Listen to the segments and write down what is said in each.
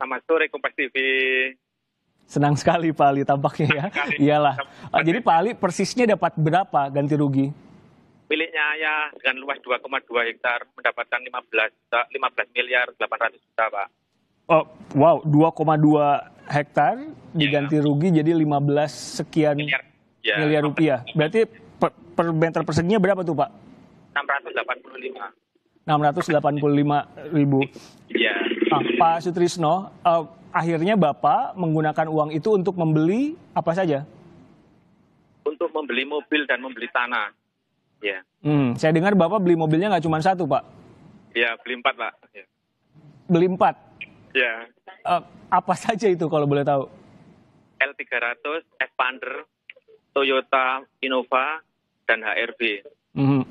selamat sore Kompas TV. Senang sekali Pak Ali tampaknya ya. Iyalah. Jadi Pak Ali persisnya dapat berapa ganti rugi? Miliknya ya dengan luas 2,2 hektar mendapatkan 15 miliar 800 juta, Pak. Oh, wow, 2,2 hektar diganti rugi jadi 15 sekian miliar rupiah. Berarti per meter perseginya berapa tuh Pak? 685.000. Iya. Pak Sutrisno, akhirnya Bapak menggunakan uang itu untuk membeli apa saja? Untuk membeli mobil dan membeli tanah. Ya. Saya dengar Bapak beli mobilnya nggak cuma satu, Pak? Ya, beli 4, Pak. Ya. Beli 4? Ya. Apa saja itu kalau boleh tahu? L300, Expander, Toyota Innova, dan HRV.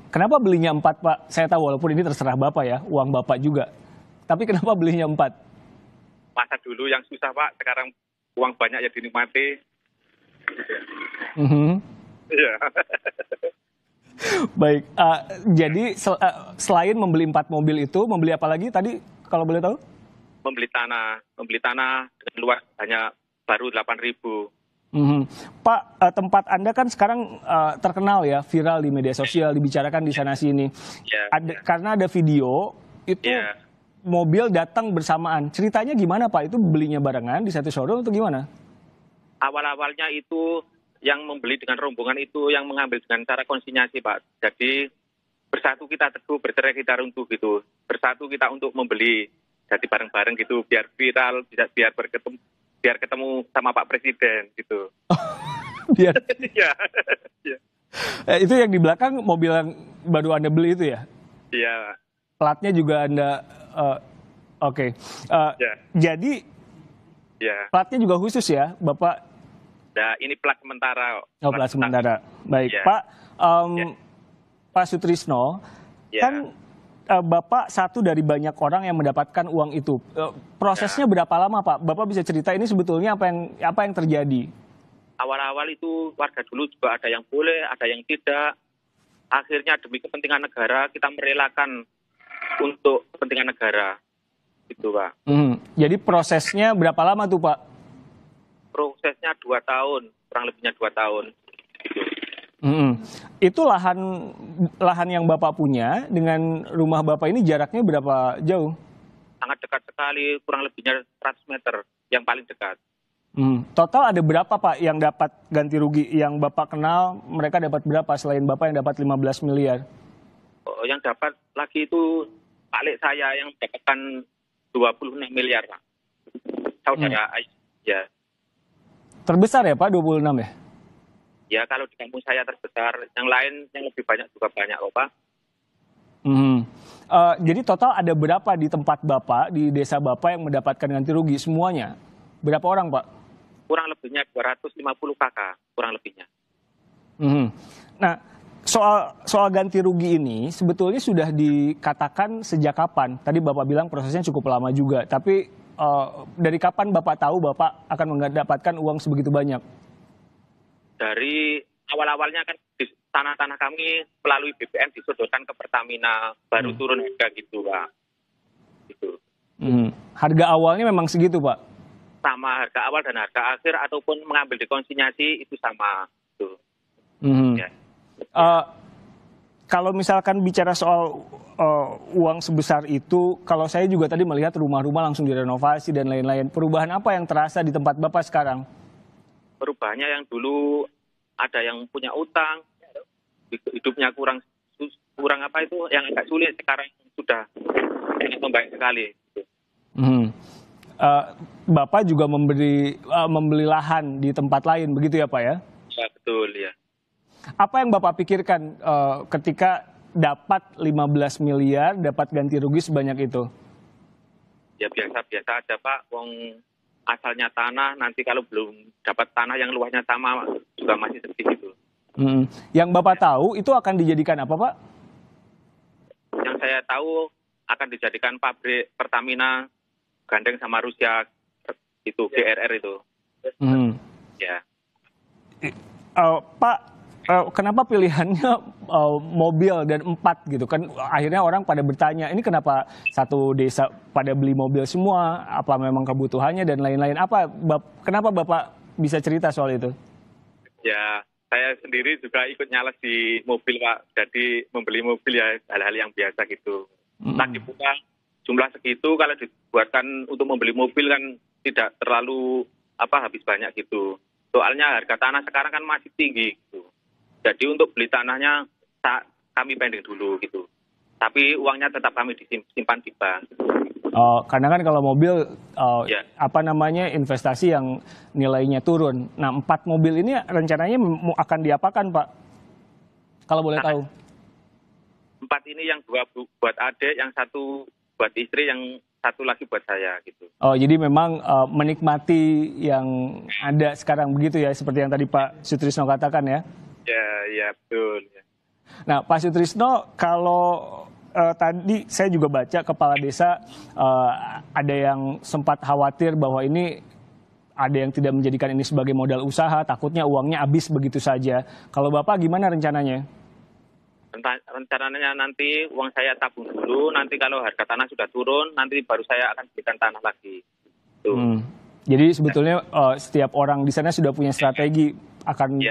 Kenapa belinya 4, Pak? Saya tahu walaupun ini terserah Bapak ya, uang Bapak juga. Tapi kenapa belinya 4? Masa dulu yang susah, Pak. Sekarang uang banyak ya dinikmati. Iya. Baik, jadi selain membeli 4 mobil itu, membeli apa lagi tadi kalau boleh tahu? Membeli tanah dengan luas hanya baru 8.000. Pak, tempat Anda kan sekarang terkenal ya, viral di media sosial, dibicarakan di sana sini. Karena ada video itu mobil datang bersamaan. Ceritanya gimana Pak? Itu belinya barengan di satu showroom atau gimana? Awal-awalnya itu yang membeli dengan rombongan itu yang mengambil dengan cara konsinyasi, Pak. Jadi bersatu kita teguh, bercerai kita runtuh gitu. Bersatu kita untuk membeli. Jadi bareng-bareng gitu biar viral, biar ketemu sama Pak Presiden gitu. Biar. Iya. Itu yang di belakang mobil yang baru Anda beli itu ya? Iya. Platnya juga Anda oke. Jadi platnya juga khusus ya, Bapak? Nah, ini plat sementara. Oh, plat sementara. Baik, Pak. Pak Sutrisno, kan Bapak satu dari banyak orang yang mendapatkan uang itu. Prosesnya berapa lama, Pak? Bapak bisa cerita ini sebetulnya apa yang terjadi? Awal-awal itu warga dulu juga ada yang boleh, ada yang tidak. Akhirnya demi kepentingan negara kita merelakan untuk kepentingan negara. Gitu, Pak. Jadi prosesnya berapa lama tuh, Pak? Prosesnya 2 tahun, kurang lebihnya 2 tahun. Gitu. Itu lahan yang Bapak punya dengan rumah Bapak ini jaraknya berapa jauh? Sangat dekat sekali, kurang lebihnya 100 meter, yang paling dekat. Total ada berapa Pak yang dapat ganti rugi? Yang Bapak kenal, mereka dapat berapa selain Bapak yang dapat 15 miliar? Yang dapat lagi itu paling saya yang mendapatkan 26 miliar, Pak. Saudara, ya. Terbesar ya Pak, 26 ya? Ya, kalau di kampung saya terbesar. Yang lain yang lebih banyak juga banyak kok, Pak. Jadi total ada berapa di tempat Bapak, di desa Bapak yang mendapatkan ganti rugi semuanya? Berapa orang, Pak? Kurang lebihnya 250 kakak, kurang lebihnya. Nah, soal ganti rugi ini sebetulnya sudah dikatakan sejak kapan? Tadi Bapak bilang prosesnya cukup lama juga, tapi dari kapan Bapak tahu Bapak akan mendapatkan uang sebegitu banyak? Dari awal-awalnya kan di tanah-tanah kami melalui BPN disodorkan ke Pertamina, baru turun harga gitu, Pak. Gitu. Harga awalnya memang segitu, Pak? Sama harga awal dan harga akhir ataupun mengambil dikonsinyasi itu sama. Gitu. Kalau misalkan bicara soal uang sebesar itu, kalau saya juga tadi melihat rumah-rumah langsung direnovasi dan lain-lain. Perubahan apa yang terasa di tempat Bapak sekarang? Perubahannya yang dulu ada yang punya utang, hidupnya kurang apa itu, yang agak sulit sekarang sudah membaik sekali. Bapak juga membeli lahan di tempat lain, begitu ya Pak ya? Ya betul ya. Apa yang Bapak pikirkan ketika dapat 15 miliar, dapat ganti rugi sebanyak itu? Ya biasa-biasa aja Pak, wong asalnya tanah, nanti kalau belum dapat tanah yang luasnya sama juga masih sedih gitu. Yang Bapak tahu itu akan dijadikan apa Pak? Yang saya tahu akan dijadikan pabrik Pertamina gandeng sama Rusia itu, GRR itu. Pak, kenapa pilihannya mobil dan 4 gitu kan? Akhirnya orang pada bertanya, ini kenapa satu desa pada beli mobil semua? Apa memang kebutuhannya dan lain-lain? Kenapa Bapak bisa cerita soal itu? Ya, saya sendiri juga ikut nyales di mobil, Pak. Jadi membeli mobil ya hal-hal yang biasa gitu. Tadi pula jumlah segitu kalau dibuatkan untuk membeli mobil kan tidak terlalu habis banyak gitu. Soalnya harga tanah sekarang kan masih tinggi gitu. Jadi untuk beli tanahnya kami pending dulu gitu. Tapi uangnya tetap kami disimpan di bank. Karena kan kalau mobil investasi yang nilainya turun. Nah, 4 mobil ini rencananya akan diapakan, Pak? Kalau boleh tahu. 4 ini yang 2 buat adik, yang 1 buat istri, yang 1 lagi buat saya gitu. Jadi memang menikmati yang ada sekarang begitu ya, seperti yang tadi Pak Sutrisno katakan ya? Ya betul. Nah, Pak Sutrisno, kalau tadi saya juga baca kepala desa ada yang sempat khawatir bahwa ini ada yang tidak menjadikan ini sebagai modal usaha, takutnya uangnya habis begitu saja. Kalau Bapak gimana rencananya? Rencananya nanti uang saya tabung dulu, nanti kalau harga tanah sudah turun, nanti baru saya akan belikan tanah lagi. Jadi sebetulnya setiap orang di sana sudah punya strategi akan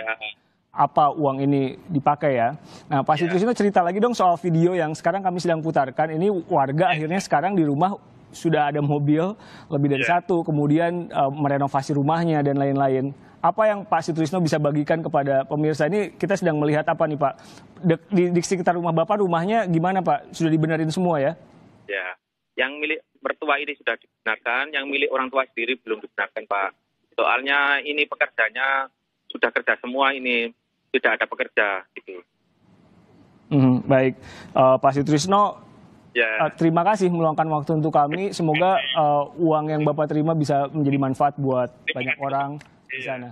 apa uang ini dipakai ya. Nah, Pak Sutrisno cerita lagi dong soal video yang sekarang kami sedang putarkan. Ini warga akhirnya sekarang di rumah sudah ada mobil lebih dari 1, kemudian merenovasi rumahnya dan lain-lain. Apa yang Pak Sutrisno bisa bagikan kepada pemirsa ini? Kita sedang melihat apa nih Pak? Di sekitar rumah Bapak, rumahnya gimana Pak? Sudah dibenerin semua ya? Ya, yang milik mertua ini sudah dibenarkan, yang milik orang tua sendiri belum dibenarkan Pak. Soalnya ini pekerjanya sudah kerja semua ini, tidak ada pekerja gitu. Baik, Pak Sutrisno, terima kasih meluangkan waktu untuk kami. Semoga uang yang Bapak terima bisa menjadi manfaat buat banyak orang di sana.